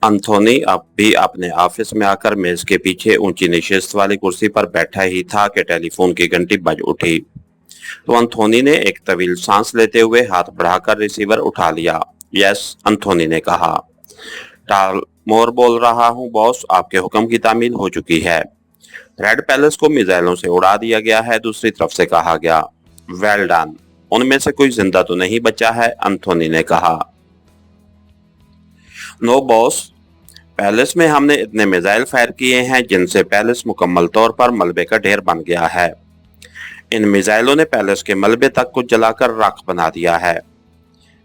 अंथोनी अब भी अपने ऑफिस में आकर मेज के पीछे ऊंची नशिस्त वाली कुर्सी पर बैठा ही था कि टेलीफोन की घंटी बज उठी। तो अंथोनी ने एक तवील सांस लेते हुए हाथ बढ़ाकर रिसीवर उठा लिया। यस, अंथोनी ने कहा। टालमोर बोल रहा हूँ बॉस, आपके हुक्म की तामील हो चुकी है। रेड पैलेस को मिसाइलों से उड़ा दिया गया है, दूसरी तरफ से कहा गया। Well done. उनमें से कोई जिंदा तो नहीं बचा है, अंथोनी ने कहा। नो बॉस, पैलेस में हमने इतने मिसाइल फायर किए हैं जिनसे पैलेस मुकम्मल तौर पर मलबे का ढेर बन गया है। इन मिसाइलों ने पैलेस के मलबे तक को जलाकर राख बना दिया है।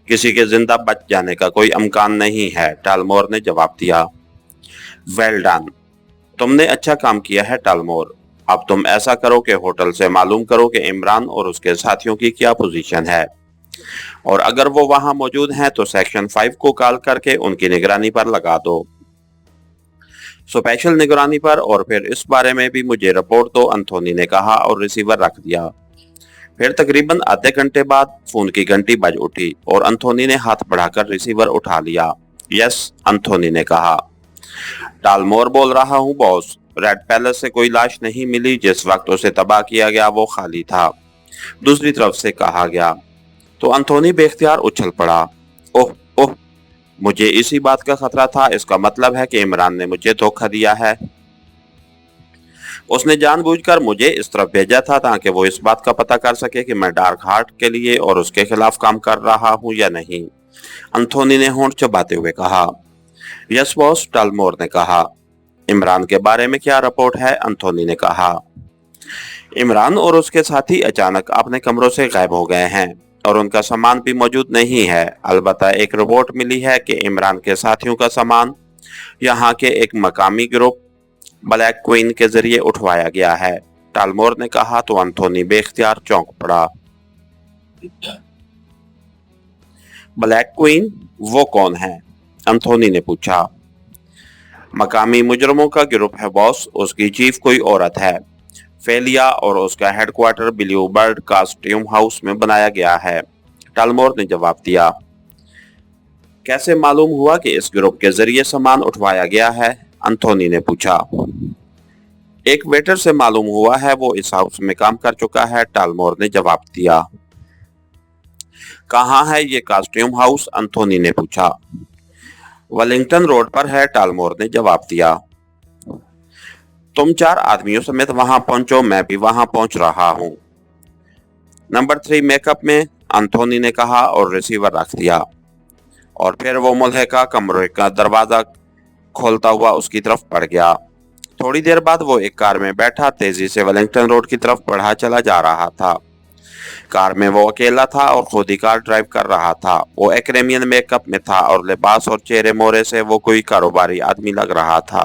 किसी के जिंदा बच जाने का कोई इम्कान नहीं है, टालमोर ने जवाब दिया। वेल डन, तुमने अच्छा काम किया है टालमोर। अब तुम ऐसा करो कि होटल से मालूम करो कि इमरान और उसके साथियों की क्या पोजीशन है, और अगर वो वहां मौजूद हैं तो सेक्शन 5 को कॉल करके उनकी निगरानी पर लगा दो। स्पेशल निगरानी पर, और फिर इस बारे में भी मुझे रिपोर्ट दो, अंथोनी ने कहा और रिसीवर रख दिया। फिर तकरीबन आधे घंटे बाद फोन की घंटी बज उठी और अंथोनी ने हाथ बढ़ाकर रिसीवर उठा लिया। यस, अंथोनी ने कहा। टालमोर बोल रहा हूँ बॉस, रेड पैलेस से कोई लाश नहीं मिली। जिस वक्त उसे तबाह किया गया वो खाली था, दूसरी तरफ से कहा गया। तो अंथोनी बेख्तियार उछल पड़ा। ओह ओह, मुझे इसी बात का खतरा था। इसका मतलब है कि इमरान ने मुझे धोखा दिया है। उसने जानबूझकर मुझे इस तरफ भेजा था ताकि वो इस बात का पता कर सके कि मैं डार्क हार्ट के लिए और उसके खिलाफ काम कर रहा हूँ या नहीं, अंथोनी ने होंठ चबाते हुए कहा। यस बॉस, टालमोर ने कहा। इमरान के बारे में क्या रिपोर्ट है, अंथोनी ने कहा। इमरान और उसके साथी अचानक अपने कमरों से गायब हो गए हैं और उनका सामान भी मौजूद नहीं है। अलबत्ता एक रिपोर्ट मिली है कि इमरान के साथियों का सामान यहाँ के एक मकामी ग्रुप ब्लैक क्वीन के जरिए उठवाया गया है, टालमोर ने कहा। तो अंथोनी बेख्तियार चौंक पड़ा। ब्लैक क्वीन, वो कौन है, अंथोनी ने पूछा। मकामी मुजरमों का ग्रुप है बॉस। उसकी चीफ कोई औरत है, फेलिया, और उसका headquarter blue bird costume house में बनाया गया है, टालमोर ने जवाब दिया। कैसे मालूम हुआ कि इस ग्रुप के जरिए सामान उठवाया गया है, अंथोनी ने पूछा। एक वेटर से मालूम हुआ है, वो इस हाउस में काम कर चुका है, टालमोर ने जवाब दिया। कहाँ है ये कॉस्ट्यूम हाउस, अंथोनी ने पूछा। वेलिंगटन रोड पर है, टालमोर ने जवाब दिया। तुम 4 आदमियों समेत वहां पहुंचो, मैं भी वहां पहुंच रहा हूं। नंबर 3 मेकअप में, अंथोनी ने कहा और रिसीवर रख दिया। और फिर वो मुल्हिका कमरे का दरवाजा खोलता हुआ उसकी तरफ बढ़ गया। थोड़ी देर बाद वो एक कार में बैठा तेजी से वेलिंगटन रोड की तरफ बढ़ा चला जा रहा था। कार में वो अकेला था और खुद ही कार ड्राइव कर रहा था। वो एक्रेमियन मेकअप में था और लिबास और चेहरे मोहरे से वो कोई कारोबारी आदमी लग रहा था।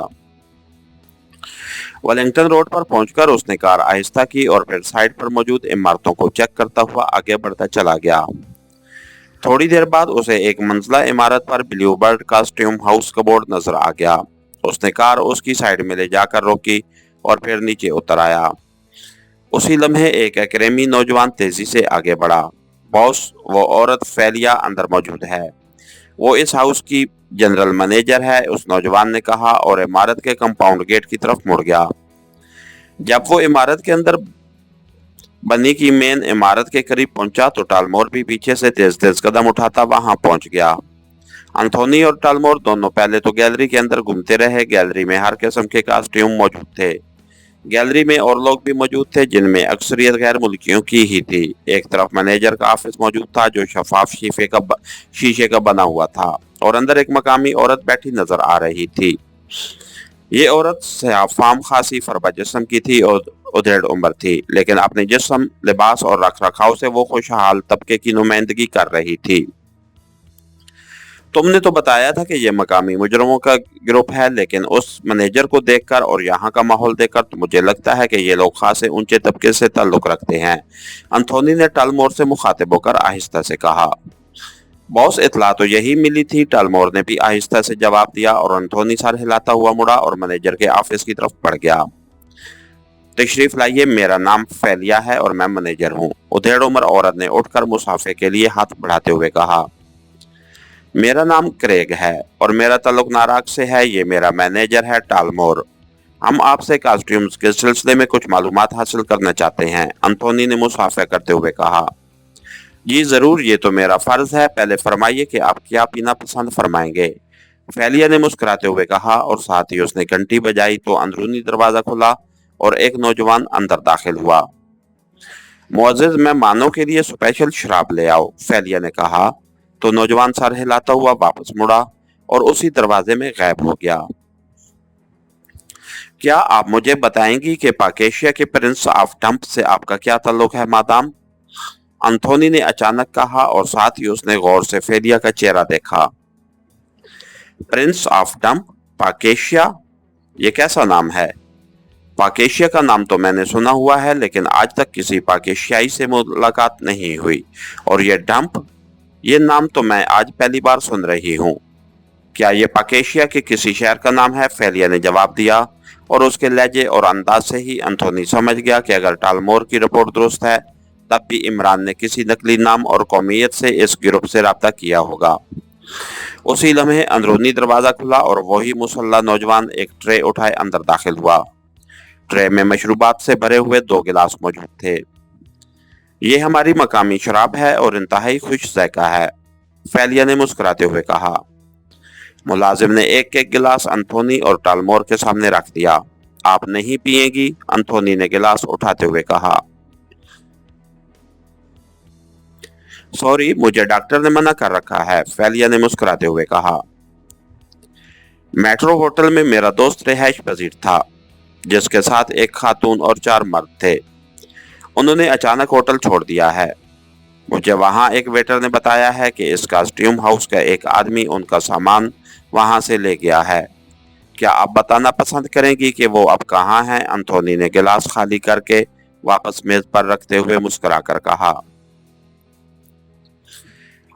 वेलिंगटन रोड पर पहुंचकर उसने कार आहिस्ता की और फिर साइड पर मौजूद इमारतों को चेक करता हुआ आगे बढ़ता चला गया। थोड़ी देर बाद उसे एक मंजिला इमारत पर ब्लू बर्ड कॉस्ट्यूम हाउस का बोर्ड नजर आ गया। उसने कार उसकी साइड में ले जाकर रोकी और फिर नीचे उतर आया। उसी लम्हे एक एक्रेमी नौजवान तेजी से आगे बढ़ा। बॉस, वो औरत फेलिया अंदर मौजूद है। वो इस हाउस की जनरल मैनेजर है, उस नौजवान ने कहा और इमारत के कंपाउंड गेट की तरफ मुड़ गया। जब वो इमारत के अंदर बनी की मेन इमारत के करीब पहुंचा तो टालमोर भी पीछे से तेज तेज कदम उठाता वहां पहुंच गया। अंथोनी और टालमोर दोनों पहले तो गैलरी के अंदर घूमते रहे। गैलरी में हर किस्म के कॉस्ट्यूम मौजूद थे। गैलरी में और लोग भी मौजूद थे जिनमें अक्सरियत गैर मुल्कियों की ही थी। एक तरफ मैनेजर का ऑफिस मौजूद था जो शफाफ शीशे का बना हुआ था, और अंदर एक मकामी औरत बैठी नजर आ रही थी। ये औरत फार्म खासी फरबा जिस्म की थी और उधेड़ उम्र थी, लेकिन अपने जिस्म, लिबास और रख रखाव से वो खुशहाल तबके की नुमाइंदगी कर रही थी। तुमने तो बताया था कि ये मकामी मुजरमों का ग्रुप है, लेकिन उस मैनेजर को देखकर और यहाँ का माहौल देखकर तो मुझे लगता है कि ये लोग खासे ऊंचे तबके से ताल्लुक रखते हैं, अंथोनी ने टालमोर से मुखातिब होकर आहिस्ता से कहा। बॉस, इतला तो यही मिली थी, टालमोर ने भी आहिस्ता से जवाब दिया, और अंथोनी सर हिलाता हुआ मुड़ा और मैनेजर के ऑफिस की तरफ बढ़ गया। तशरीफ लाइए, मेरा नाम फेलिया है और मैं मैनेजर हूँ, उधेड़ उम्र औरत ने उठकर मुसाफे के लिए हाथ बढ़ाते हुए कहा। मेरा नाम क्रेग है और मेरा ताल्लुक नाराक से है। ये मेरा मैनेजर है टालमोर। हम आपसे कॉस्ट्यूम्स के सिलसिले में कुछ मालूमात हासिल करना चाहते हैं, एंथोनी ने मुसाफिर करते हुए कहा। जी जरूर, ये तो मेरा फर्ज है। पहले फरमाइए कि आप क्या पीना पसंद फरमाएंगे। फेलिया ने मुस्कुराते हुए कहा और साथ ही उसने घंटी बजाई तो अंदरूनी दरवाजा खुला और एक नौजवान अंदर दाखिल हुआ। मुअज्जिज मेहमानों के लिए स्पेशल शराब ले आओ, फेलिया ने कहा तो नौजवान सर हिलाता हुआ वापस मुड़ा और उसी दरवाजे में गायब हो गया। क्या आप मुझे बताएंगी कि पाकेशिया के प्रिंस ऑफ डंप से आपका क्या ताल्लुक है मादाम? एंथोनी ने अचानक कहा और साथ ही उसने गौर से फेलिया का चेहरा देखा। प्रिंस ऑफ डंप, पाकेशिया, ये कैसा नाम है? पाकेशिया का नाम तो मैंने सुना हुआ है, लेकिन आज तक किसी पाकेशियाई से मुलाकात नहीं हुई। और ये डंप, ये नाम तो मैं आज पहली बार सुन रही हूँ। क्या ये पाकेशिया के किसी शहर का नाम है? फेलिया ने जवाब दिया और उसके लहजे और अंदाज से ही एंथोनी समझ गया कि अगर टालमोर की रिपोर्ट दुरुस्त है तब भी इमरान ने किसी नकली नाम और कौमियत से इस ग्रुप से राब्ता किया होगा। उसी लम्हे अंदरूनी दरवाजा खुला और वही मुसल्ला नौजवान एक ट्रे उठाए अंदर दाखिल हुआ। ट्रे में मशरूबात से भरे हुए 2 गिलास मौजूद थे। ये हमारी मकामी शराब है और इंतहाई खुश जायका है, फेलिया ने मुस्कुराते हुए कहा। मुलाजिम ने एक एक गिलास एंथोनी और टालमोर के सामने रख दिया। आप नहीं पिएंगी? एंथोनी ने गिलास उठाते हुए कहा। सॉरी, मुझे डॉक्टर ने मना कर रखा है, फेलिया ने मुस्कुराते हुए कहा। मेट्रो होटल में मेरा दोस्त रिहाइश पजीर था, जिसके साथ एक खातून और 4 मर्द थे। उन्होंने अचानक होटल छोड़ दिया है। मुझे वहां एक वेटर ने बताया है कि इस कॉस्ट्यूम हाउस का एक आदमी उनका सामान वहां से ले गया है। क्या आप बताना पसंद करेंगी कि वो अब कहाँ हैं? एंथोनी ने गिलास खाली करके वापस मेज पर रखते हुए मुस्कुराकर कहा।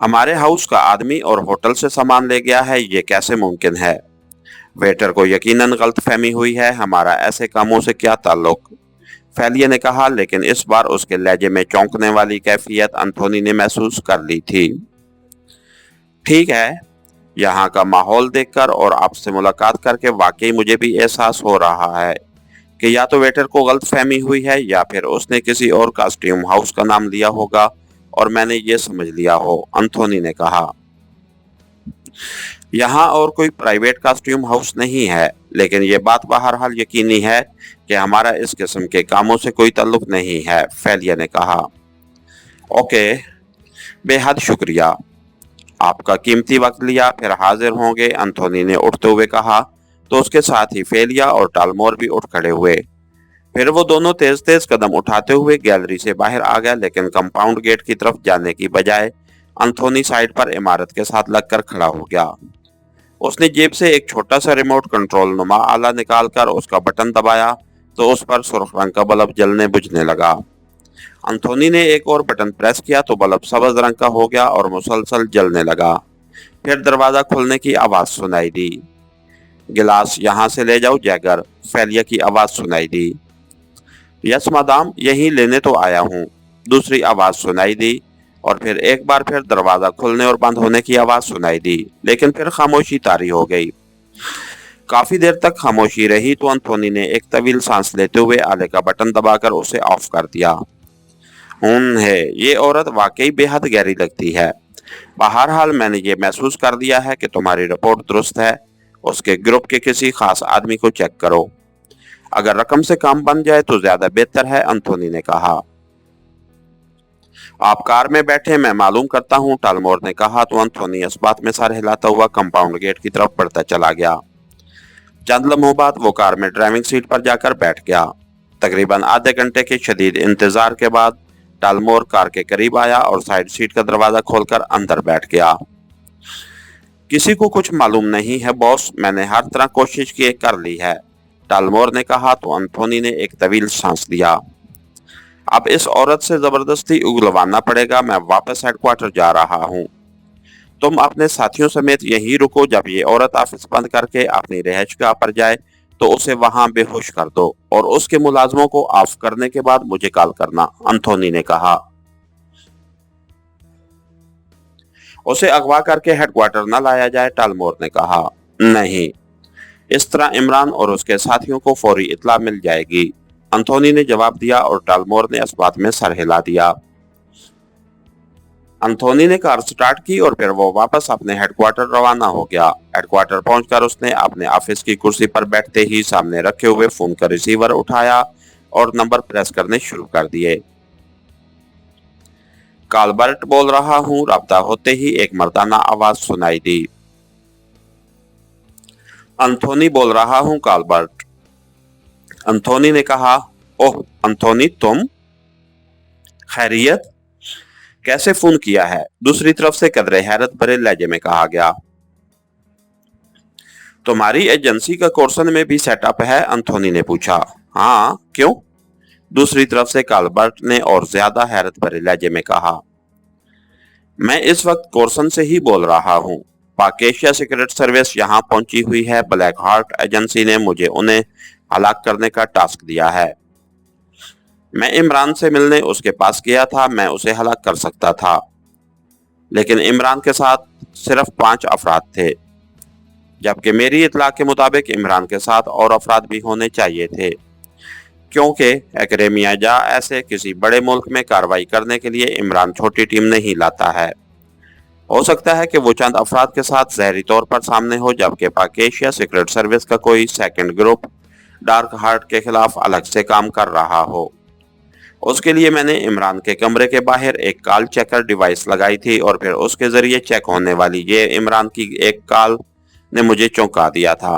हमारे हाउस का आदमी और होटल से सामान ले गया है, ये कैसे मुमकिन है? वेटर को यकीनन गलतफहमी हुई है। हमारा ऐसे कामों से क्या ताल्लुक? फेलिया ने कहा, लेकिन इस बार उसके लहजे में चौंकने वाली कैफियत एंथोनी ने महसूस कर ली थी। ठीक है, यहाँ का माहौल देखकर और आपसे मुलाकात करके वाकई मुझे भी एहसास हो रहा है कि या तो वेटर को गलतफहमी हुई है या फिर उसने किसी और कॉस्ट्यूम हाउस का नाम लिया होगा और मैंने ये समझ लिया हो, एंथोनी ने कहा। यहाँ और कोई प्राइवेट कॉस्ट्यूम हाउस नहीं है, लेकिन ये बात बहरहाल यकीनी है कि हमारा इस किस्म के कामों से कोई ताल्लुक नहीं है, फेलिया ने कहा। ओके, बेहद शुक्रिया, आपका कीमती वक्त लिया, फिर हाजिर होंगे, एंथोनी ने उठते हुए कहा तो उसके साथ ही फेलिया और टालमोर भी उठ खड़े हुए। फिर वो दोनों तेज तेज कदम उठाते हुए गैलरी से बाहर आ गया, लेकिन कंपाउंड गेट की तरफ जाने की बजाय एंथोनी साइड पर इमारत के साथ लगकर खड़ा हो गया। उसने जेब से एक छोटा सा रिमोट कंट्रोल नुमा आला निकालकर उसका बटन दबाया तो उस पर सुर्ख रंग का बल्ब जलने बुझने लगा। एंथोनी ने एक और बटन प्रेस किया तो बल्ब सब्ज रंग का हो गया और मुसलसल जलने लगा। फिर दरवाजा खुलने की आवाज सुनाई दी। गिलास यहाँ से ले जाओ जैगर, फेलिया की आवाज सुनाई दी। यस मादाम, यहीं लेने तो आया हूँ, दूसरी आवाज सुनाई दी और फिर एक बार फिर दरवाजा खुलने और बंद होने की आवाज सुनाई दी, लेकिन फिर खामोशी तारी हो गई। काफी देर तक खामोशी रही तो एंथोनी ने एक तवील सांस लेते हुए आले का बटन दबाकर उसे ऑफ कर दिया। है, ये औरत वाकई बेहद गहरी लगती है। बहरहाल मैंने ये महसूस कर दिया है कि तुम्हारी रिपोर्ट दुरुस्त है। उसके ग्रुप के किसी खास आदमी को चेक करो। अगर रकम से काम बन जाए तो ज्यादा बेहतर है, एंथोनी ने कहा। आप कार में बैठे, मैं मालूम करता हूँ, टालमोर ने कहा तो एंथोनी इस बात में सर हिलाता हुआ कंपाउंड गेट की तरफ बढ़ता चला गया। चंद लम्हों बाद वो कार में ड्राइविंग सीट पर जाकर बैठ गया। तकरीबन आधे घंटे के शदीद इंतजार के बाद टालमोर कार के करीब आया और साइड सीट का दरवाजा खोलकर अंदर बैठ गया। किसी को कुछ मालूम नहीं है बॉस, मैंने हर तरह कोशिश की कर ली है, टालमोर ने कहा तो एंथोनी ने एक तवील सांस लिया। अब इस औरत से जबरदस्ती उगलवाना पड़ेगा, मैं वापस हेडक्वार्टर जा रहा हूँ। तुम अपने साथियों समेत यहीं रुको, जब ये औरत ऑफिस बंद करके अपनी रिहाइशगाह पर जाए तो उसे वहां बेहोश कर दो और उसके मुलाजमों को ऑफ करने के बाद मुझे कॉल करना, एंथोनी ने कहा। उसे अगवा करके हेडक्वार्टर न लाया जाए, टालमोर ने कहा। नहीं, इस तरह इमरान और उसके साथियों को फौरी इत्तला मिल जाएगी, एंथोनी ने जवाब दिया और टालमोर ने इस बात में सर हिला दिया। एंथोनी ने कार स्टार्ट की और फिर वो वापस अपने हेडक्वार्टर रवाना हो गया। हेडक्वार्टर पहुंचकर उसने अपने ऑफिस की कुर्सी पर बैठते ही सामने रखे हुए फोन का रिसीवर उठाया और नंबर प्रेस करने शुरू कर दिए। काल्बर्ट बोल रहा हूँ, राब्ता होते ही एक मर्दाना आवाज सुनाई दी। एंथोनी बोल रहा हूँ काल्बर्ट। एंथोनी ने कहा। ओह एंथोनी, तुम? खैरियत? कैसे फोन किया है? दूसरी तरफ से कदरे हैरत भरे लहजे में कहा गया। तुम्हारी एजेंसी का कोर्सन में भी सेटअप है? एंथोनी ने पूछा। हाँ, क्यों? दूसरी तरफ से काल्बर्ट ने और ज्यादा हैरत भरे लहजे में कहा। मैं इस वक्त कोर्सन से ही बोल रहा हूँ। पाक एशिया सीक्रेट सर्विस यहाँ पहुंची हुई है। ब्लैक हार्ट एजेंसी ने मुझे उन्हें हलाक करने का टास्क दिया है। मैं इमरान से मिलने उसके पास गया था, मैं उसे हलाक कर सकता था, लेकिन इमरान के साथ सिर्फ 5 अफराद थे, जबकि मेरी इत्तला के मुताबिक इमरान के साथ और अफराद भी होने चाहिए थे, क्योंकि एक्रेमिया जा ऐसे किसी बड़े मुल्क में कार्रवाई करने के लिए इमरान छोटी टीम नहीं लाता है। हो सकता है कि वो चंद अफराद के साथ जहरी तौर पर सामने हो, जबकि पाक एशिया सीक्रेट सर्विस का कोई सेकंड ग्रुप डार्क हार्ट के खिलाफ अलग से काम कर रहा हो। उसके लिए मैंने इमरान के कमरे के बाहर एक कॉल चेकर डिवाइस लगाई थी और फिर उसके जरिए चेक होने वाली ये इमरान की एक कॉल ने मुझे चौंका दिया था।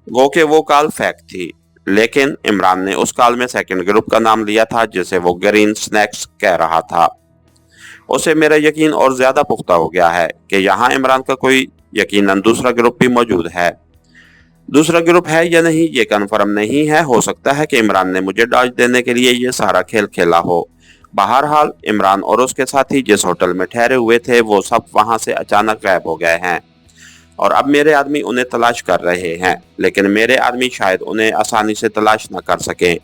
गो के वो कॉल फेक थी, लेकिन इमरान ने उस कॉल में सेकंड ग्रुप का नाम लिया था जिसे वो ग्रीन स्नैक्स कह रहा था। उसे मेरा यकीन और ज्यादा पुख्ता हो गया है कि यहाँ इमरान का कोई यकीनन दूसरा ग्रुप भी मौजूद है। दूसरा ग्रुप है या नहीं ये कन्फर्म नहीं है, हो सकता है कि इमरान ने मुझे डॉज देने के लिए ये सारा खेल खेला हो। बहरहाल इमरान और उसके साथी जिस होटल में ठहरे हुए थे वो सब वहां से अचानक गायब हो गए हैं और अब मेरे आदमी उन्हें तलाश कर रहे हैं, लेकिन मेरे आदमी शायद उन्हें आसानी से तलाश न कर सकें।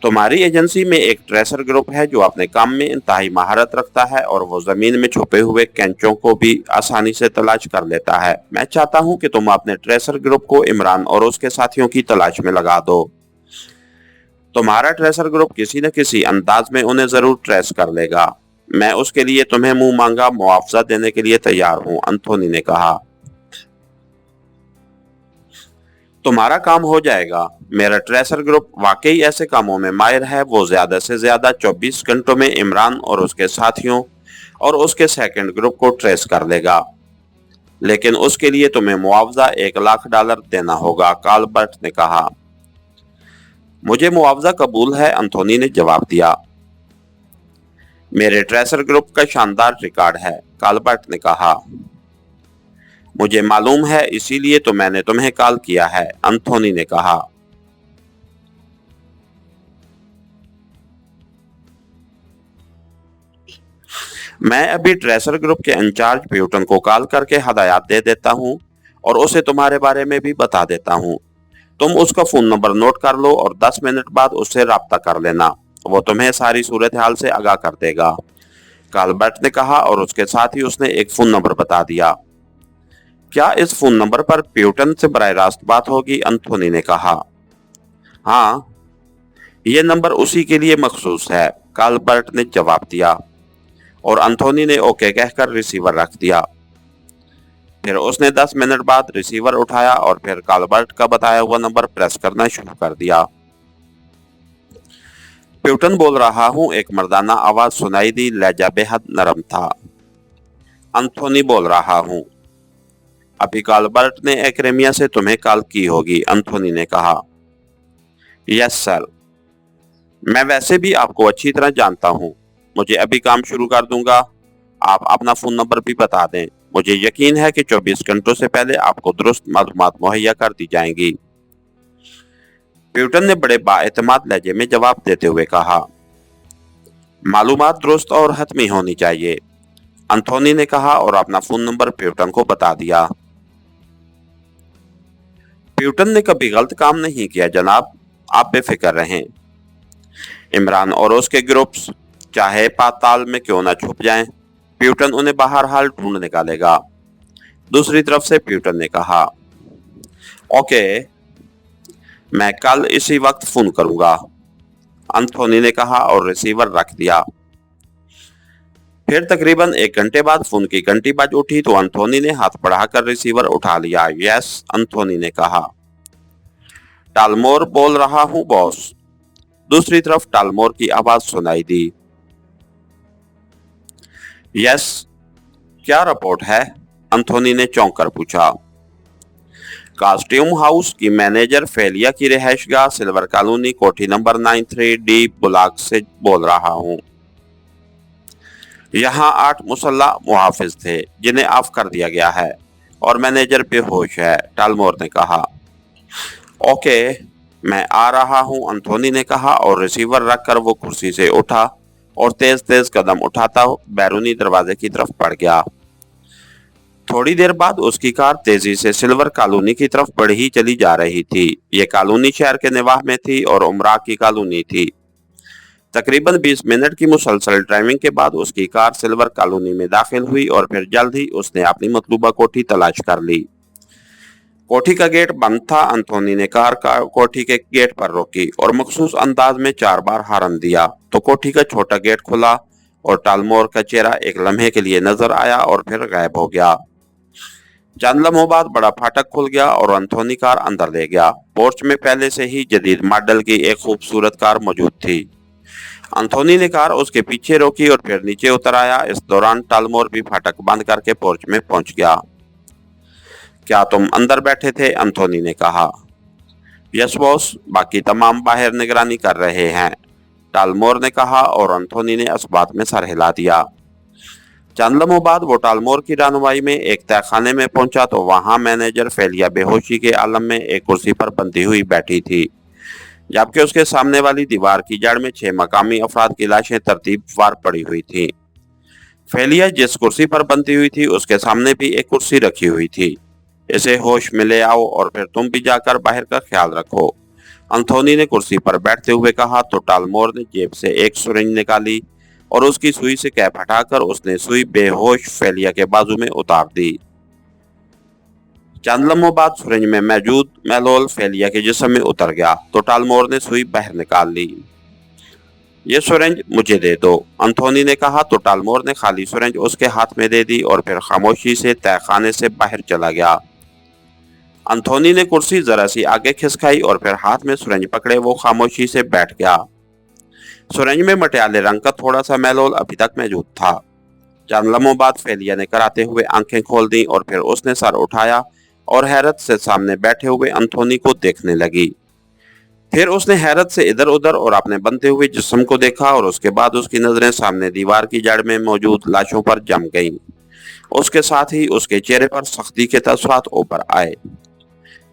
तुम्हारी एजेंसी में एक ट्रेसर ग्रुप है जो अपने काम में इंतहाई महारत रखता है और वो जमीन में छुपे हुए कैंचों को भी आसानी से तलाश कर लेता है। मैं चाहता हूं कि तुम अपने ट्रेसर ग्रुप को इमरान और उसके साथियों की तलाश में लगा दो। तुम्हारा ट्रेसर ग्रुप किसी न किसी अंदाज में उन्हें जरूर ट्रेस कर लेगा। मैं उसके लिए तुम्हें मुंह मांगा मुआवजा देने के लिए तैयार हूं, एंथोनी ने कहा। तुम्हारा काम हो जाएगा। मेरा ट्रेसर ग्रुप वाकई ऐसे कामों में माहिर है। वो ज्यादा से ज्यादा 24 घंटों में इमरान और उसके साथियों और उसके सेकंड ग्रुप को ट्रेस कर लेगा, लेकिन उसके लिए तुम्हें मुआवजा $1,00,000 देना होगा, काल्बर्ट ने कहा। मुझे मुआवजा कबूल है, एंथोनी ने जवाब दिया। मेरे ट्रेसर ग्रुप का शानदार रिकॉर्ड है, काल्बर्ट ने कहा। मुझे मालूम है, इसीलिए तो मैंने तुम्हें कॉल किया है, एंथोनी ने कहा। मैं अभी ट्रेसर ग्रुप के इंचार्ज प्यूटन को कॉल करके हदायत दे देता हूँ और उसे तुम्हारे बारे में भी बता देता हूँ। तुम उसका फोन नंबर नोट कर लो और 10 मिनट बाद उससे राब्ता कर लेना। वो तुम्हें सारी सूरत हाल से आगाह कर देगा, काल्बर्ट ने कहा और उसके साथ ही उसने एक फोन नंबर बता दिया। क्या इस फोन नंबर पर प्यूटन से बराह रास्त बात होगी, एंथोनी ने कहा। हाँ, ये नंबर उसी के लिए मखसूस है, काल्बर्ट ने जवाब दिया और एंथोनी ने ओके कहकर रिसीवर रख दिया। फिर उसने 10 मिनट बाद रिसीवर उठाया और फिर काल्बर्ट का बताया हुआ नंबर प्रेस करना शुरू कर दिया। प्यूटन बोल रहा हूँ, एक मर्दाना आवाज सुनाई दी, लहजा बेहद नरम था। एंथोनी बोल रहा हूँ। अभी काल्बर्ट ने एक्रेमिया से तुम्हें कॉल की होगी, एंथोनी ने कहा। यस सर, मैं वैसे भी आपको अच्छी तरह जानता हूँ। मुझे अभी काम शुरू कर दूंगा। आप अपना फोन नंबर भी बता दें। मुझे यकीन है कि 24 घंटों से पहले आपको दुरुस्त मालूमात मुहैया कर दी जाएंगी, प्यूटन ने बड़े बाएतमाद लहजे में जवाब देते हुए कहा। मालूमात दुरुस्त और हतमी होनी चाहिए, एंथोनी ने कहा और अपना फोन नंबर प्यूटन को बता दिया। प्यूटन ने कभी गलत काम नहीं किया जनाब, आप बेफिक्र रहें। इमरान और उसके ग्रुप्स चाहे पाताल में क्यों ना छुप जाएं, प्यूटन उन्हें बहरहाल ढूंढ निकालेगा। दूसरी तरफ से प्यूटन ने कहा, ओके, मैं कल इसी वक्त फोन करूंगा, एंथोनी ने कहा और रिसीवर रख दिया। फिर तकरीबन 1 घंटे बाद फोन की घंटी बज उठी तो एंथोनी ने हाथ बढ़ाकर रिसीवर उठा लिया। यस, एंथोनी ने कहा। टालमोर बोल रहा हूं बॉस। दूसरी तरफ टालमोर की आवाज सुनाई दी। यस, क्या रिपोर्ट है? एंथोनी ने चौंक कर पूछा। कॉस्ट्यूम हाउस की मैनेजर फेलिया की रिहायशगाह सिल्वर कॉलोनी कोठी नंबर 93D बुलाक से बोल रहा हूँ। यहाँ 8 मुसल्लह मुहाफिज थे जिन्हें ऑफ कर दिया गया है और मैनेजर बेहोश है, टालमोर ने कहा। ओके, मैं आ रहा हूँ, एंथोनी ने कहा और रिसीवर रखकर वो कुर्सी से उठा और तेज तेज कदम उठाता बैरूनी दरवाजे की तरफ बढ़ गया। थोड़ी देर बाद उसकी कार तेजी से सिल्वर कॉलोनी की तरफ बढ़ ही चली जा रही थी। ये कॉलोनी शहर के निवाह में थी और उमरा की कॉलोनी थी। तकरीबन 20 मिनट की मुसलसल ड्राइविंग के बाद उसकी कार सिल्वर कॉलोनी में दाखिल हुई और फिर जल्द ही उसने अपनी मतलूबा कोठी तलाश कर ली। कोठी का गेट बंद था। एंथोनी ने कार कोठी के गेट पर रोकी और मखसूस अंदाज में 4 बार हॉर्न दिया तो कोठी का छोटा गेट खुला और टालमोर का चेहरा एक लम्हे के लिए नजर आया और फिर गायब हो गया। चंद लम्हों बाद बड़ा फाटक खुल गया और एंथोनी कार अंदर ले गया। पोर्च में पहले से ही जदीद मॉडल की एक खूबसूरत कार मौजूद थी। एंथोनी ने कार उसके पीछे रोकी और फिर नीचे उतर आया। इस दौरान टालमोर भी फाटक बंद करके पोर्च में पहुंच गया। क्या तुम अंदर बैठे थे? एंथोनी ने कहा। यस बॉस, बाकी तमाम बाहर निगरानी कर रहे हैं, टालमोर ने कहा और एंथोनी ने इस बात में सर हिला दिया। चंद लम्हों बाद वो टालमोर की रहनुमाई में एक तहखाने में पहुंचा तो वहां मैनेजर फेलिया बेहोशी के आलम में एक कुर्सी पर बंधी हुई बैठी थी, जबकि उसके सामने वाली दीवार की जड़ में 6 मकामी अफराद की लाशें तरतीबवार पड़ी हुई थीं। फेलिया जिस कुर्सी पर बंधी हुई थी उसके सामने भी एक कुर्सी रखी हुई थी। इसे होश में ले आओ और फिर तुम भी जाकर बाहर का ख्याल रखो, एंथोनी ने कुर्सी पर बैठते हुए कहा तो टालमोर ने जेब से एक सुरंज निकाली और उसकी सुई से कैप हटाकर उसने सुई बेहोश फेलिया के बाजू में उतार दी। चंद लम्हों बाद सुरंज में मौजूद मैलोल फेलिया के जिस्म में उतर गया तो टालमोर ने सुई बाहर निकाल ली। ये सुरंज मुझे दे दो, एंथोनी ने कहा तो टालमोर ने खाली सुरंज उसके हाथ में दे दी और फिर खामोशी से तहखाने से बाहर चला गया। एंथोनी ने कुर्सी जरा सी आगे खिसकाई और फिर हाथ में सुरंज पकड़े वो खामोशी से बैठ गया। सुरंज में मटियाले रंग का थोड़ा सा मैलोल अभी तक मौजूद था। चंद लम्हों बाद फेलिया ने कराते हुए आंखें खोल दी और फिर उसने सर उठाया और हैरत से सामने बैठे हुए एंथोनी को देखने लगी। फिर उसने हैरत से इधर उधर और अपने बनते हुए जिस्म को देखा और उसके बाद उसकी नजरें सामने दीवार की जड़ में मौजूद लाशों पर जम गईं। उसके साथ ही उसके चेहरे पर सख्ती के तसव्वुरात उभर आए।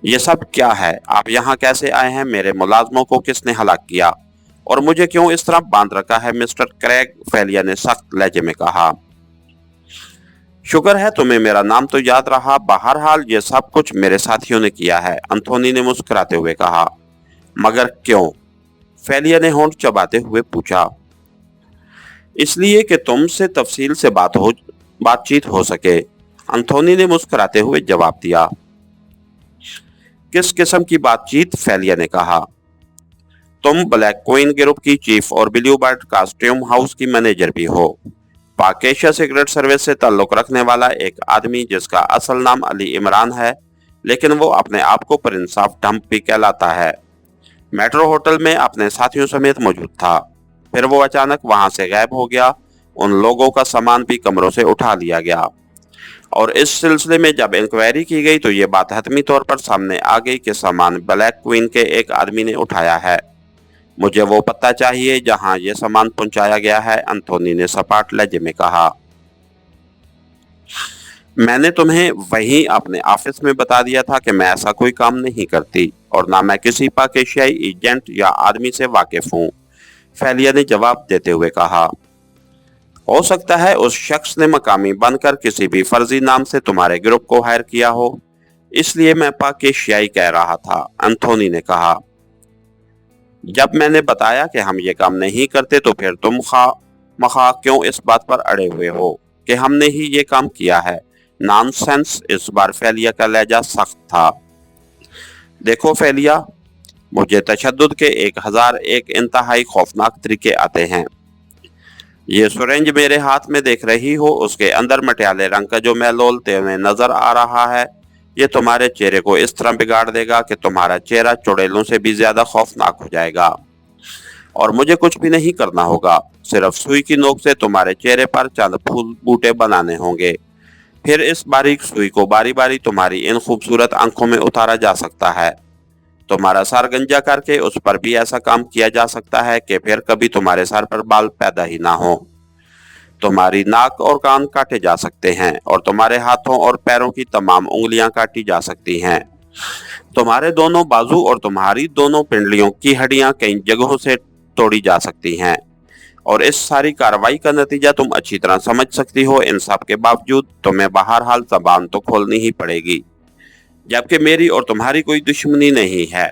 ये सब क्या है? आप यहाँ कैसे आए हैं? मेरे मुलाजमों को किसने हलाक किया और मुझे क्यों इस तरह बांध रखा है? मिस्टर क्रेग, फेलिया ने सख्त लहजे में कहा। शुक्र है तुम्हें मेरा नाम तो याद रहा। बहरहाल ये सब कुछ मेरे साथियों ने किया है, एंथोनी ने मुस्कुराते हुए कहा। मगर क्यों? फेलिया ने होंठ चबाते हुए पूछा। इसलिए कि तुमसे तफसील से बातचीत हो सके, एंथोनी ने मुस्कुराते हुए जवाब दिया। किस किस्म की बातचीत? फेलिया ने कहा। तुम ब्लैक क्वीन ग्रुप की चीफ और ब्लू बर्ड कॉस्ट्यूम हाउस की मैनेजर भी हो। पाक एशिया सीक्रेट सर्विस से ताल्लुक रखने वाला एक आदमी जिसका असल नाम अली इमरान है, लेकिन वो अपने आप को परिंसाफ डंप भी कहलाता है, मेट्रो होटल में अपने साथियों समेत मौजूद था। फिर वो अचानक वहां से गायब हो गया। उन लोगों का सामान भी कमरों से उठा लिया गया और इस सिलसिले में जब इंक्वायरी की गई तो ये बात हतमी तौर पर सामने आ गई कि सामान ब्लैक क्वीन के एक आदमी ने उठाया है। मुझे वो पता चाहिए जहां ये सामान पहुंचाया गया है, एंथोनी ने सपाट लहजे में कहा। मैंने तुम्हें वहीं अपने ऑफिस में बता दिया था कि मैं ऐसा कोई काम नहीं करती और ना मैं किसी पाक एशियाई एजेंट या आदमी से वाकिफ हूँ, फेलिया ने जवाब देते हुए कहा। हो सकता है उस शख्स ने मकामी बनकर किसी भी फर्जी नाम से तुम्हारे ग्रुप को हायर किया हो, इसलिए मैं पाक एशियाई कह रहा था, एंथोनी ने कहा। जब मैंने बताया कि हम ये काम नहीं करते तो फिर तुम मखा क्यों इस बात पर अड़े हुए हो कि हमने ही ये काम किया है। नॉनसेंस। इस बार फेलिया का लहजा सख्त था। देखो फेलिया, मुझे तशद्दुद के 1001 इंतहाई खौफनाक तरीके आते हैं। ये सुरेंज मेरे हाथ में देख रही हो, उसके अंदर मटियाले रंग का जो मैलोल तुम्हें नजर आ रहा है, ये तुम्हारे चेहरे को इस तरह बिगाड़ देगा कि तुम्हारा चेहरा चुड़ैलों से भी ज्यादा खौफनाक हो जाएगा। और मुझे कुछ भी नहीं करना होगा, सिर्फ सुई की नोक से तुम्हारे चेहरे पर चंद फूल बूटे बनाने होंगे। फिर इस बारीक सुई को बारी बारी तुम्हारी इन खूबसूरत आंखों में उतारा जा सकता है। तुम्हारा सर गंजा करके उस पर भी ऐसा काम किया जा सकता है कि फिर कभी तुम्हारे सर पर बाल पैदा ही ना हो। तुम्हारी नाक और कान काटे जा सकते हैं और तुम्हारे हाथों और पैरों की तमाम उंगलियां काटी जा सकती हैं। तुम्हारे दोनों बाजू और तुम्हारी दोनों पिंडलियों की हड्डियां कई जगहों से तोड़ी जा सकती हैं। और इस सारी कार्रवाई का नतीजा तुम अच्छी तरह समझ सकती हो। इन सब के बावजूद तुम्हें बहरहाल जबान तो खोलनी ही पड़ेगी, जबकि मेरी और तुम्हारी कोई दुश्मनी नहीं है।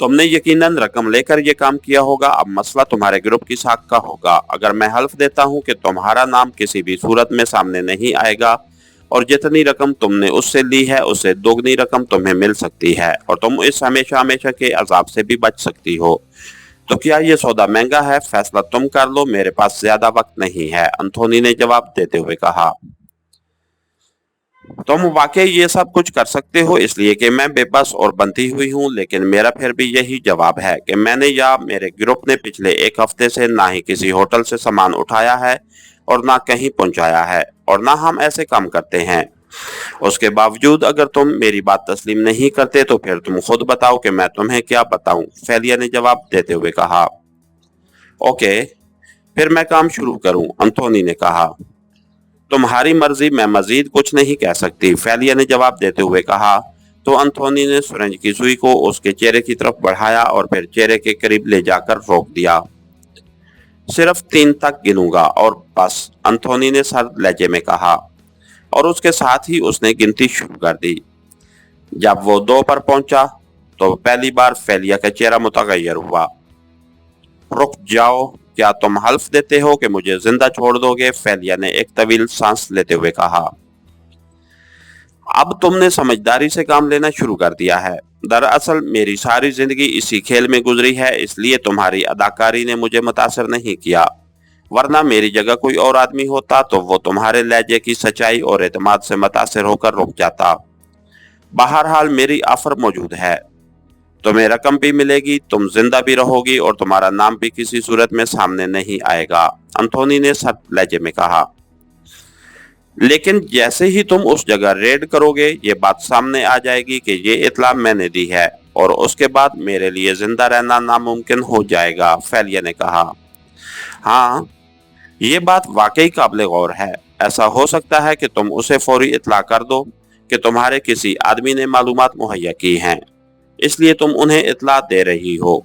तुमने यकीनन रकम लेकर ये काम किया होगा। अब मसला तुम्हारे ग्रुप की साख का होगा। अगर मैं हल्फ देता हूँ कि तुम्हारा नाम किसी भी सूरत में सामने नहीं आएगा और जितनी रकम तुमने उससे ली है उससे दोगुनी रकम तुम्हें मिल सकती है और तुम इस हमेशा हमेशा के अजाब से भी बच सकती हो, तो क्या ये सौदा महंगा है? फैसला तुम कर लो, मेरे पास ज्यादा वक्त नहीं है, एंथोनी ने जवाब देते हुए कहा। तुम वाकई ये सब कुछ कर सकते हो इसलिए कि मैं बेबस और बंधी हुई हूँ, लेकिन मेरा फिर भी यही जवाब है कि मैंने या मेरे ग्रुप ने पिछले एक हफ्ते से ना ही किसी होटल से सामान उठाया है और ना कहीं पहुंचाया है और ना हम ऐसे काम करते हैं। उसके बावजूद अगर तुम मेरी बात तस्लीम नहीं करते तो फिर तुम खुद बताओ कि मैं तुम्हें क्या बताऊं, फेलिया ने जवाब देते हुए कहा। ओके, फिर मैं काम शुरू करूं, एंथोनी ने कहा। तुम्हारी मर्जी, मैं मजीद कुछ नहीं कह सकती, फेलिया ने जवाब देते हुए कहा। तो एंथोनी ने सुरंज की सुई को उसके चेहरे की तरफ बढ़ाया और फिर चेहरे के करीब ले जाकर रोक दिया। सिर्फ 3 तक गिनूंगा और बस, एंथोनी ने सर लहजे में कहा और उसके साथ ही उसने गिनती शुरू कर दी। जब वो 2 पर पहुंचा तो पहली बार फेलिया का चेहरा मुतगय्यर हुआ। रुक जाओ, क्या तुम हल्फ देते हो कि मुझे जिंदा छोड़ दोगे? फेलिया ने एक तवील सांस लेते हुए कहा। अब तुमने समझदारी से काम लेना शुरू कर दिया है। दरअसल मेरी सारी जिंदगी इसी खेल में गुजरी है, इसलिए तुम्हारी अदाकारी ने मुझे मुतासर नहीं किया, वरना मेरी जगह कोई और आदमी होता तो वो तुम्हारे लहजे की सच्चाई और एतमाद से मुतासर होकर रुक जाता। बहरहाल मेरी ऑफर मौजूद है, तुम्हें रकम भी मिलेगी, तुम जिंदा भी रहोगी और तुम्हारा नाम भी किसी सूरत में सामने नहीं आएगा, एंथोनी ने सख्त लहजे में कहा। लेकिन जैसे ही तुम उस जगह रेड करोगे ये बात सामने आ जाएगी कि ये इत्ला मैंने दी है और उसके बाद मेरे लिए जिंदा रहना नामुमकिन हो जाएगा, फेलिया ने कहा। हाँ, ये बात वाकई काबिल गौर है। ऐसा हो सकता है कि तुम उसे फौरी इत्ला कर दो कि तुम्हारे किसी आदमी ने मालूमात मुहैया की हैं, इसलिए तुम उन्हें इत्ला दे रही हो।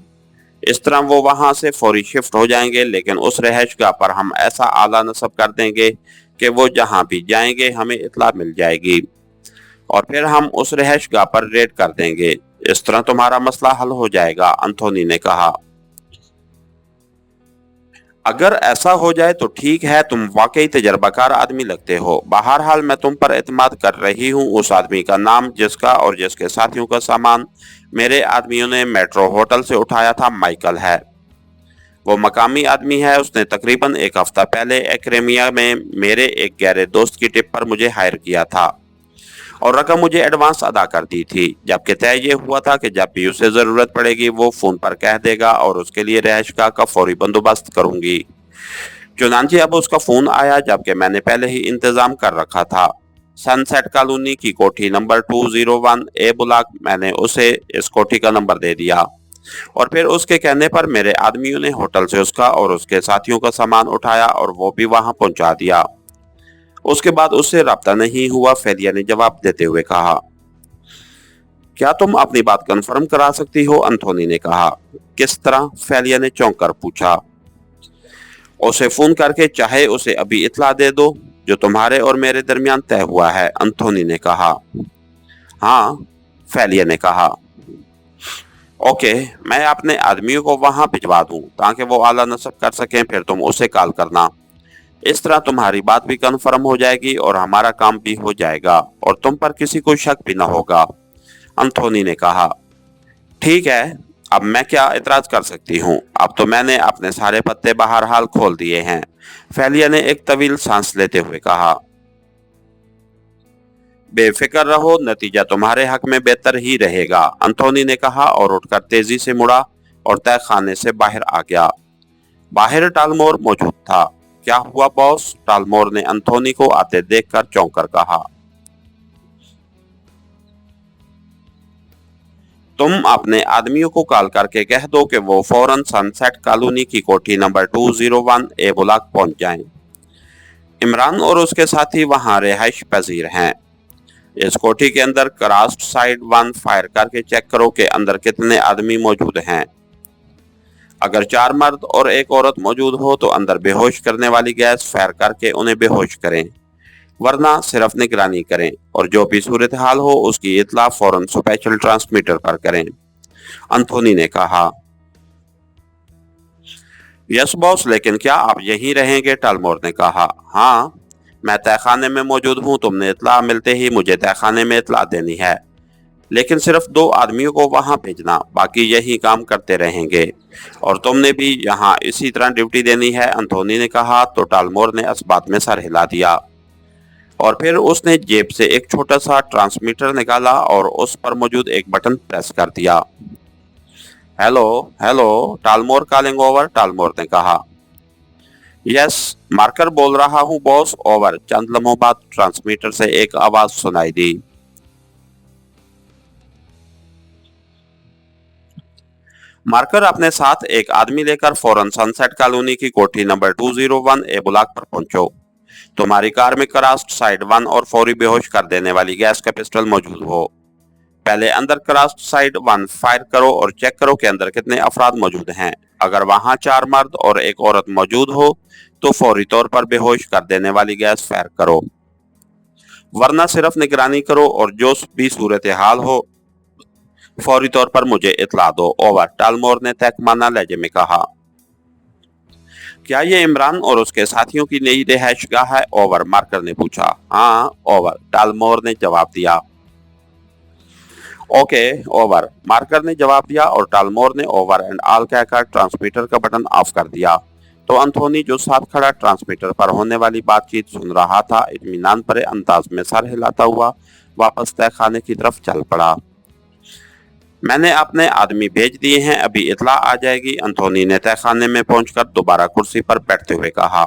इस तरह वो वहां से फौरी शिफ्ट हो जाएंगे, लेकिन उस रहायशगाह पर हम ऐसा आला नस्ब कर देंगे कि वो जहां भी जाएंगे हमें इत्ला मिल जाएगी और फिर हम उस रहायशगाह पर रेड कर देंगे। इस तरह तुम्हारा मसला हल हो जाएगा, एंथोनी ने कहा। अगर ऐसा हो जाए तो ठीक है, तुम वाकई तजर्बाकार आदमी लगते हो। बहरहाल मैं तुम पर एतमाद कर रही हूँ। उस आदमी का नाम, जिसका और जिसके साथियों का सामान मेरे आदमियों ने मेट्रो होटल से उठाया था, माइकल है। वो मकामी आदमी है। उसने तकरीबन 1 हफ्ता पहले एक्रेमिया में मेरे एक गहरे दोस्त की टिप पर मुझे हायर किया था और रकम मुझे एडवांस अदा कर दी थी, जबकि तय ये हुआ था कि जब भी उसे जरूरत पड़ेगी वो फोन पर कह देगा और उसके लिए रहायशगाह का फौरी बंदोबस्त करूंगी। चुनांचे अब उसका फोन आया, जबकि मैंने पहले ही इंतजाम कर रखा था। सनसेट कॉलोनी की कोठी नंबर 201 ए ब्लॉक। मैंने उसे इस कोठी का नंबर दे दिया और फिर उसके कहने पर मेरे आदमियों ने होटल से उसका और उसके साथियों का सामान उठाया और वो भी वहां पहुंचा दिया। उसके बाद उससे राब्ता नहीं हुआ, फेलिया ने जवाब देते हुए कहा। क्या तुम अपनी बात कंफर्म करा सकती हो? एंथोनी ने कहा। किस तरह? फेलिया ने चौंक कर पूछा। उसे फोन करके चाहे उसे अभी इत्ला दे दो जो तुम्हारे और मेरे दरमियान तय हुआ है, एंथोनी ने कहा। हाँ, फेलिया ने कहा। ओके, मैं अपने आदमियों को वहां भिजवा दूं ताकि वो आला नस्ब कर सकें, फिर तुम उसे कॉल करना। इस तरह तुम्हारी बात भी कन्फर्म हो जाएगी और हमारा काम भी हो जाएगा और तुम पर किसी को शक भी न होगा। अंथोनी ने कहा, ठीक है, अब मैं क्या इतराज कर सकती हूँ। अब तो मैंने अपने सारे पत्ते बहरहाल खोल दिए हैं। फेलिया ने एक तवील सांस लेते हुए कहा। बेफिक्र रहो, नतीजा तुम्हारे हक में बेहतर ही रहेगा, अंथोनी ने कहा और उठकर तेजी से मुड़ा और तय खाने से बाहर आ गया। बाहर टालमोर मौजूद था। क्या हुआ बॉस? टालमोर ने अंथोनी को आते देखकर चौंक कर कहा। तुम अपने आदमियों को कॉल करके कह दो कि वो फौरन सनसेट कॉलोनी की कोठी नंबर 201 ए ब्लॉक पहुंच जाएं। इमरान और उसके साथी वहां रिहाइश पजीर हैं। इस कोठी के अंदर क्रॉस्ड साइड 1 फायर करके चेक करो कि अंदर कितने आदमी मौजूद हैं। अगर 4 मर्द और एक औरत मौजूद हो तो अंदर बेहोश करने वाली गैस फायर करके उन्हें बेहोश करें, वरना सिर्फ निगरानी करें और जो भी सूरत हाल हो उसकी इत्तला फौरन स्पेशल ट्रांसमीटर पर करें, अंथोनी ने कहा। यस बॉस, लेकिन क्या आप यहीं रहेंगे? टालमोर ने कहा। हाँ, मैं तहखाने में मौजूद हूँ। तुमने इत्तला मिलते ही मुझे तहखाने में इत्तला देनी है, लेकिन सिर्फ 2 आदमियों को वहां भेजना, बाकी यही काम करते रहेंगे और तुमने भी यहाँ इसी तरह ड्यूटी देनी है, अंथोनी ने कहा। तो टालमोर ने इस बात में सर हिला दिया और फिर उसने जेब से एक छोटा सा ट्रांसमीटर निकाला और उस पर मौजूद एक बटन प्रेस कर दिया। हेलो हेलो, टालमोर कॉलिंग ओवर, टालमोर ने कहा। यस, मार्कर बोल रहा हूँ बॉस, ओवर। चंद लम्हों बाद ट्रांसमीटर से एक आवाज सुनाई दी। मार्कर अपने साथ एक आदमी लेकर फौरन सनसेट कॉलोनी की कोठी नंबर 201 ए ब्लॉक पर पहुंचो। तुम्हारी कार में क्रॉस्ड साइड 1 और फौरी बेहोश कर देने वाली गैस का पिस्टल मौजूद हो। पहले अंदर क्रॉस्ड साइड 1 फायर करो और चेक करो कि अंदर कितने अफराद मौजूद हैं। अगर वहां 4 मर्द और एक औरत मौजूद हो तो फौरी तौर पर बेहोश कर देने वाली गैस फायर करो, वरना सिर्फ निगरानी करो और जो भी सूरत हाल हो फौरी तौर पर मुझे इत्तला दो, ओवर। टालमोर ने तहकमाना लहजे में कहा। क्या ये इमरान और उसके साथियों की नई रिहाइशगाह है? ओवर, मार्कर ने पूछा। हाँ, ओवर, टालमोर ने जवाब दिया। ओके, ओवर, मार्कर ने जवाब दिया और टालमोर ने ओवर एंड ऑल कहकर ट्रांसमीटर का बटन ऑफ कर दिया। तो अंथोनी जो साथ खड़ा ट्रांसमीटर पर होने वाली बातचीत सुन रहा था, इत्मीनान भरे अंदाज में सर हिलाता हुआ वापस तहखाने की तरफ चल पड़ा। मैंने अपने आदमी भेज दिए हैं, अभी इत्तला आ जाएगी, अंथोनी ने तहखाने में पहुंचकर दोबारा कुर्सी पर बैठते हुए कहा।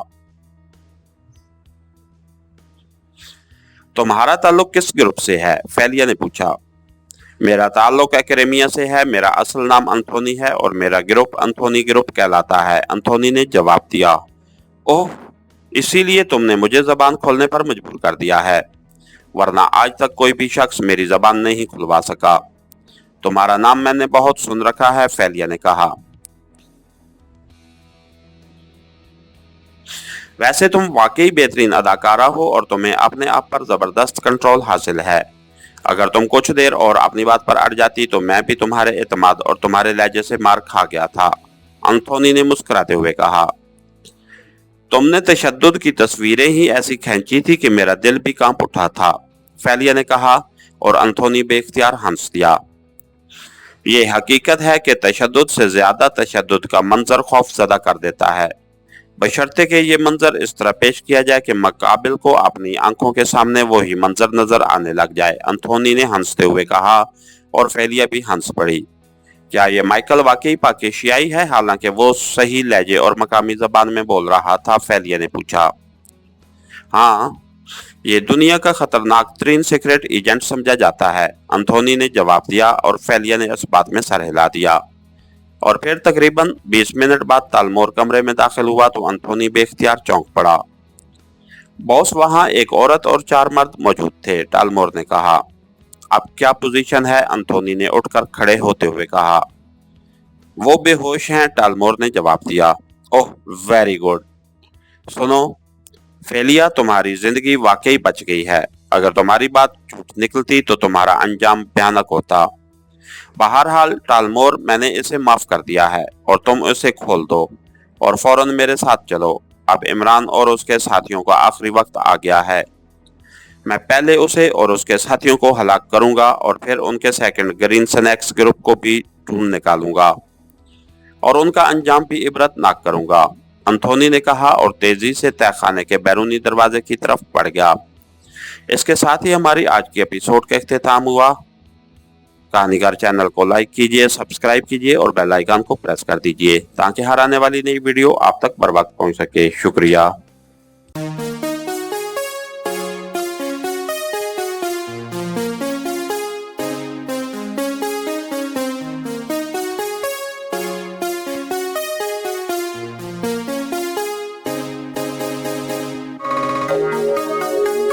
तुम्हारा ताल्लुक किस ग्रुप से है? फेलिया ने पूछा। मेरा ताल्लुक एकेडेमिया से है। मेरा असल नाम अंथोनी है और मेरा ग्रुप अंथोनी ग्रुप कहलाता है, अंथोनी ने जवाब दिया। ओह, इसीलिए तुमने मुझे जबान खोलने पर मजबूर कर दिया है, वरना आज तक कोई भी शख्स मेरी जबान नहीं खुलवा सका। तुम्हारा नाम मैंने बहुत सुन रखा है, फेलिया ने कहा। वैसे तुम वाकई बेहतरीन अदाकारा हो और तुम्हें अपने आप पर जबरदस्त कंट्रोल हासिल है। अगर तुम कुछ देर और अपनी बात पर अड़ जाती तो मैं भी तुम्हारे एतमाद और तुम्हारे लहजे से मार खा गया था, अंथोनी ने मुस्कुराते हुए कहा। तुमने तशद्दुद की तस्वीरें ही ऐसी खींची थी कि मेरा दिल भी कांप उठा था, फेलिया ने कहा और अंथोनी बेख्तियार हंस दिया। ये हकीकत है कि तशद्दुद से ज्यादा तशद्दुद का मंजर खौफजदा कर देता है, बशर्ते कि ये मंजर इस तरह पेश किया जाए कि मुकाबिल को अपनी आंखों के सामने वही मंजर नजर आने लग जाए, अंथोनी ने हंसते हुए कहा और फेलिया भी हंस पड़ी। क्या ये माइकल वाकई पाकिस्तानी है, हालांकि वो सही लहजे और मकामी जबान में बोल रहा था? फेलिया ने पूछा। हाँ, ये दुनिया का खतरनाक तरीन सीक्रेट एजेंट समझा जाता है, अंथोनी ने जवाब दिया और फेलिया ने इस बात में सर हिला दिया। और फिर तकरीबन 20 मिनट बाद टालमोर कमरे में दाखिल हुआ तो अंथोनी बेख्तियार चौंक पड़ा। बॉस, वहां एक औरत और 4 मर्द मौजूद थे, टालमोर ने कहा। अब क्या पोजीशन है? अंथोनी ने उठकर खड़े होते हुए कहा। वो बेहोश हैं, टालमोर ने जवाब दिया। ओह, वेरी गुड। सुनो फेलिया, तुम्हारी जिंदगी वाकई बच गई है। अगर तुम्हारी बात झूठ निकलती तो तुम्हारा अंजाम भयानक होता। बहरहाल टालमोर, मैंने इसे माफ कर दिया है और तुम इसे खोल दो और फौरन मेरे साथ चलो। अब इमरान और उसके साथियों का आखिरी वक्त आ गया है। मैं पहले उसे और उसके साथियों को हलाक करूंगा और फिर उनके सेकंड ग्रीन स्नैक्स ग्रुप को भी ढूंढ निकालूंगा और उनका अंजाम भी इबरतनाक करूंगा, एंथोनी ने कहा और तेजी से तहखाने के बैरूनी दरवाजे की तरफ बढ़ गया। इसके साथ ही हमारी आज की एपिसोड का इख्तिताम हुआ। कहानीकार चैनल को लाइक कीजिए, सब्सक्राइब कीजिए और बेल आइकन को प्रेस कर दीजिए ताकि हर आने वाली नई वीडियो आप तक बर वक्त पहुंच सके। शुक्रिया।